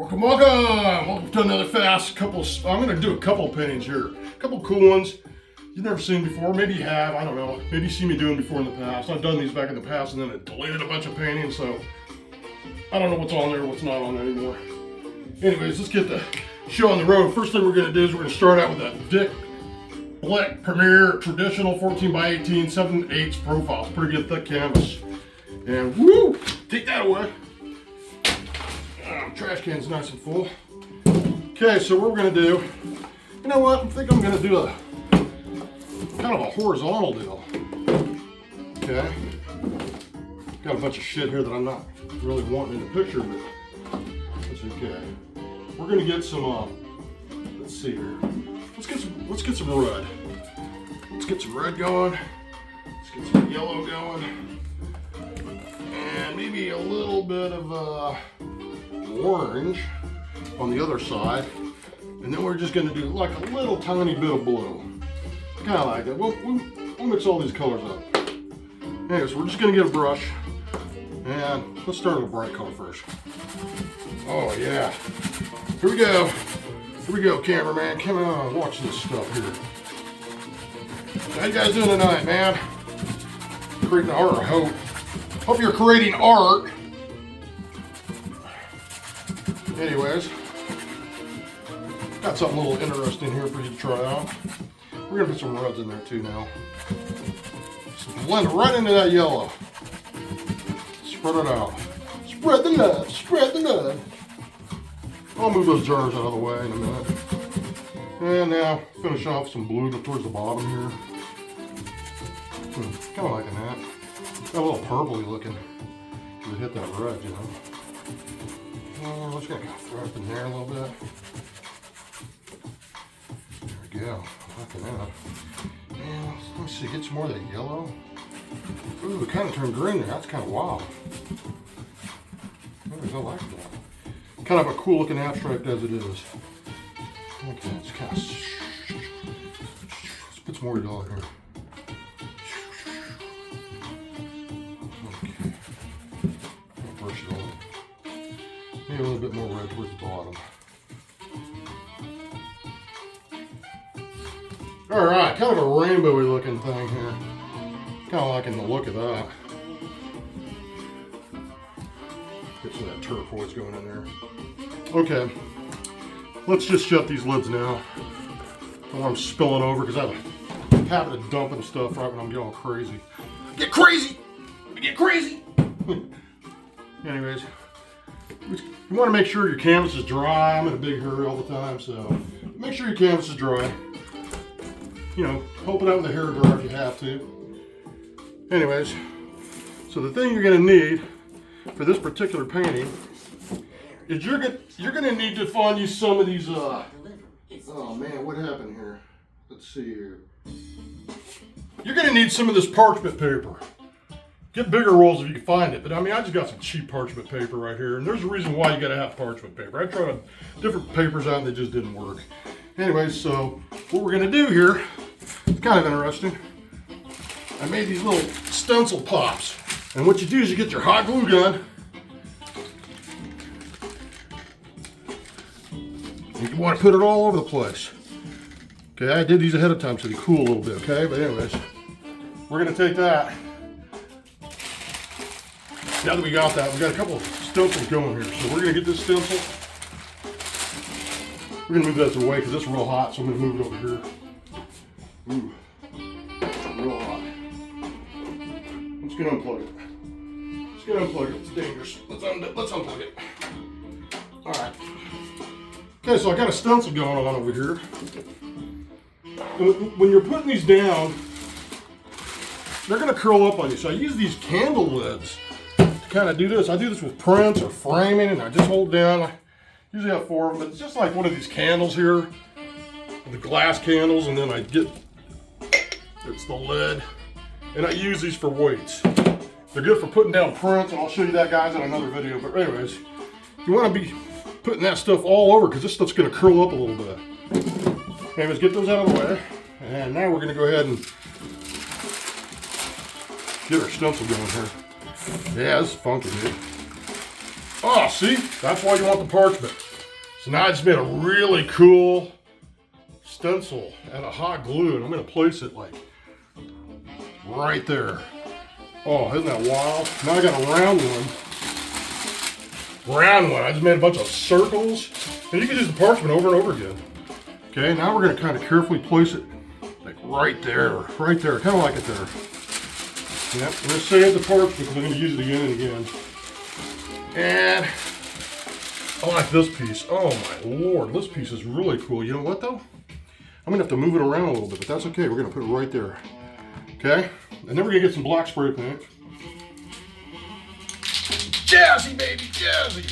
Welcome, welcome to another fast couple. I'm gonna do a couple of paintings here, a couple cool ones you've never seen before. Maybe you have, I don't know. Maybe you've seen me doing before in the past. I've done these back in the past and then I deleted a bunch of paintings, so I don't know what's on there, what's not on there anymore. Anyways, let's get the show on the road. First thing we're gonna do is we're gonna start out with a Dick Blick Premier Traditional 14x18 7/8 profile. It's pretty good thick canvas. And woo, take that away. Trash can's nice and full. Okay, so what we're gonna do, you know what? I think I'm gonna do a kind of a horizontal deal. Okay. Got a bunch of shit here that I'm not really wanting in the picture, but that's okay. We're gonna get some. Let's see here. Let's get some red. Let's get some red going. Let's get some yellow going, and maybe a little bit of orange on the other side, and then we're just going to do like a little tiny bit of blue, kind of like that. We'll mix all these colors up. Anyway, so we're just going to get a brush, and let's start with a bright color first. Oh yeah, here we go, cameraman, come on, watch this stuff here. How you guys doing tonight, man? Creating art, I hope you're creating art. Anyways, got something a little interesting here for you to try out. We're gonna put some reds in there too now. Just blend it right into that yellow. Spread it out. Spread the nut, spread the nut. I'll move those jars out of the way in a minute. And now finish off some blue towards the bottom here. Kind of liking that. Got a little purpley looking. To hit that red, you know. We're just gonna throw it in there a little bit. There we go. Liking that. And let me see, get some more of that yellow. Ooh, it kind of turned green there. That's kind of wild. Anyways, I like that. Kind of a cool looking abstract as it is. Okay, it's kind of. Let's put some more yellow here. Okay. Brush it on. Maybe a little bit more red towards the bottom. Alright, kind of a rainbowy looking thing here. Kind of liking the look of that. Get some of that turquoise going in there. Okay, let's just shut these lids now. Don't want them spilling over because I have a habit of dumping stuff right when I'm going crazy. Get crazy! Get crazy! Anyways. You want to make sure your canvas is dry. I'm in a big hurry all the time, so make sure your canvas is dry. You know, help it out with a hair dryer if you have to. Anyways, so the thing you're going to need for this particular painting is you're going to need to find you some of these. Oh man, what happened here? Let's see here. You're going to need some of this parchment paper. Get bigger rolls if you can find it, but I mean, I just got some cheap parchment paper right here, and there's a reason why you gotta have parchment paper. I tried different papers out and they just didn't work. Anyways, so what we're gonna do here, it's kind of interesting. I made these little stencil pops, and what you do is you get your hot glue gun, and you want to put it all over the place. Okay, I did these ahead of time so they cool a little bit, okay? But anyways, we're gonna take that. Now that we got that, we got a couple of stencils going here. So we're gonna get this stencil. We're gonna move that away because it's real hot, so I'm gonna move it over here. Ooh, real hot. I'm just gonna unplug it. Just gonna unplug it, it's dangerous. Let's unplug it. All right. Okay, so I got a stencil going on over here. And when you're putting these down, they're gonna curl up on you. So I use these candle lids. Kind of do this. I do this with prints or framing, and I just hold down. I usually have 4 of them, but it's just like one of these candles here, the glass candles, and then I get, it's the lid, and I use these for weights. They're good for putting down prints, and I'll show you that, guys, in another video. But anyways, you want to be putting that stuff all over because this stuff's going to curl up a little bit. Anyways, get those out of the way, and now we're going to go ahead and get our stencil going here. Yeah, this is funky, dude. Oh, see? That's why you want the parchment. So now I just made a really cool stencil out of hot glue, and I'm gonna place it like right there. Oh, isn't that wild? Now I got a round one. I just made a bunch of circles, and you can use the parchment over and over again. Okay, now we're gonna kind of carefully place it like right there, kind of like it there. Yep, I'm gonna save the parchment because I'm gonna use it again and again. And I like this piece. Oh my lord, this piece is really cool. You know what though? I'm gonna have to move it around a little bit, but that's okay. We're gonna put it right there. Okay? And then we're gonna get some black spray paint. Jazzy, baby, jazzy!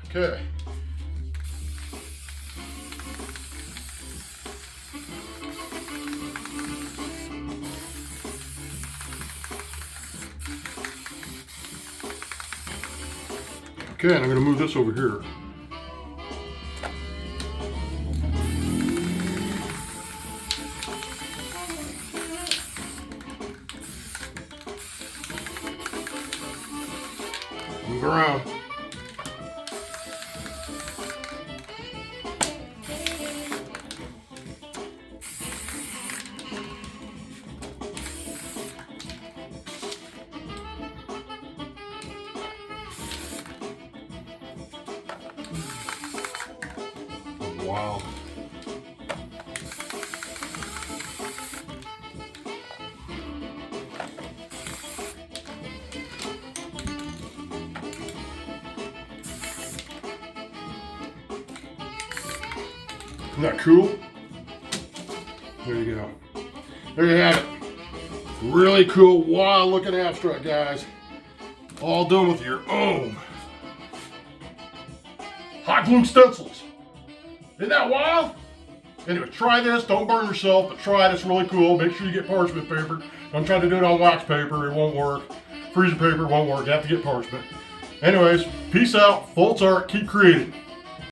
Okay. Okay, and I'm gonna move this over here. Move around. Wow. Isn't that cool? There you go. There you have it. Really cool, wild looking abstract, guys. All done with your own hot glue stencils. Isn't that wild? Anyway, try this. Don't burn yourself, but try it. It's really cool. Make sure you get parchment paper. Don't try to do it on wax paper. It won't work. Freezer paper won't work. You have to get parchment. Anyways, peace out. Foltz art. Keep creating.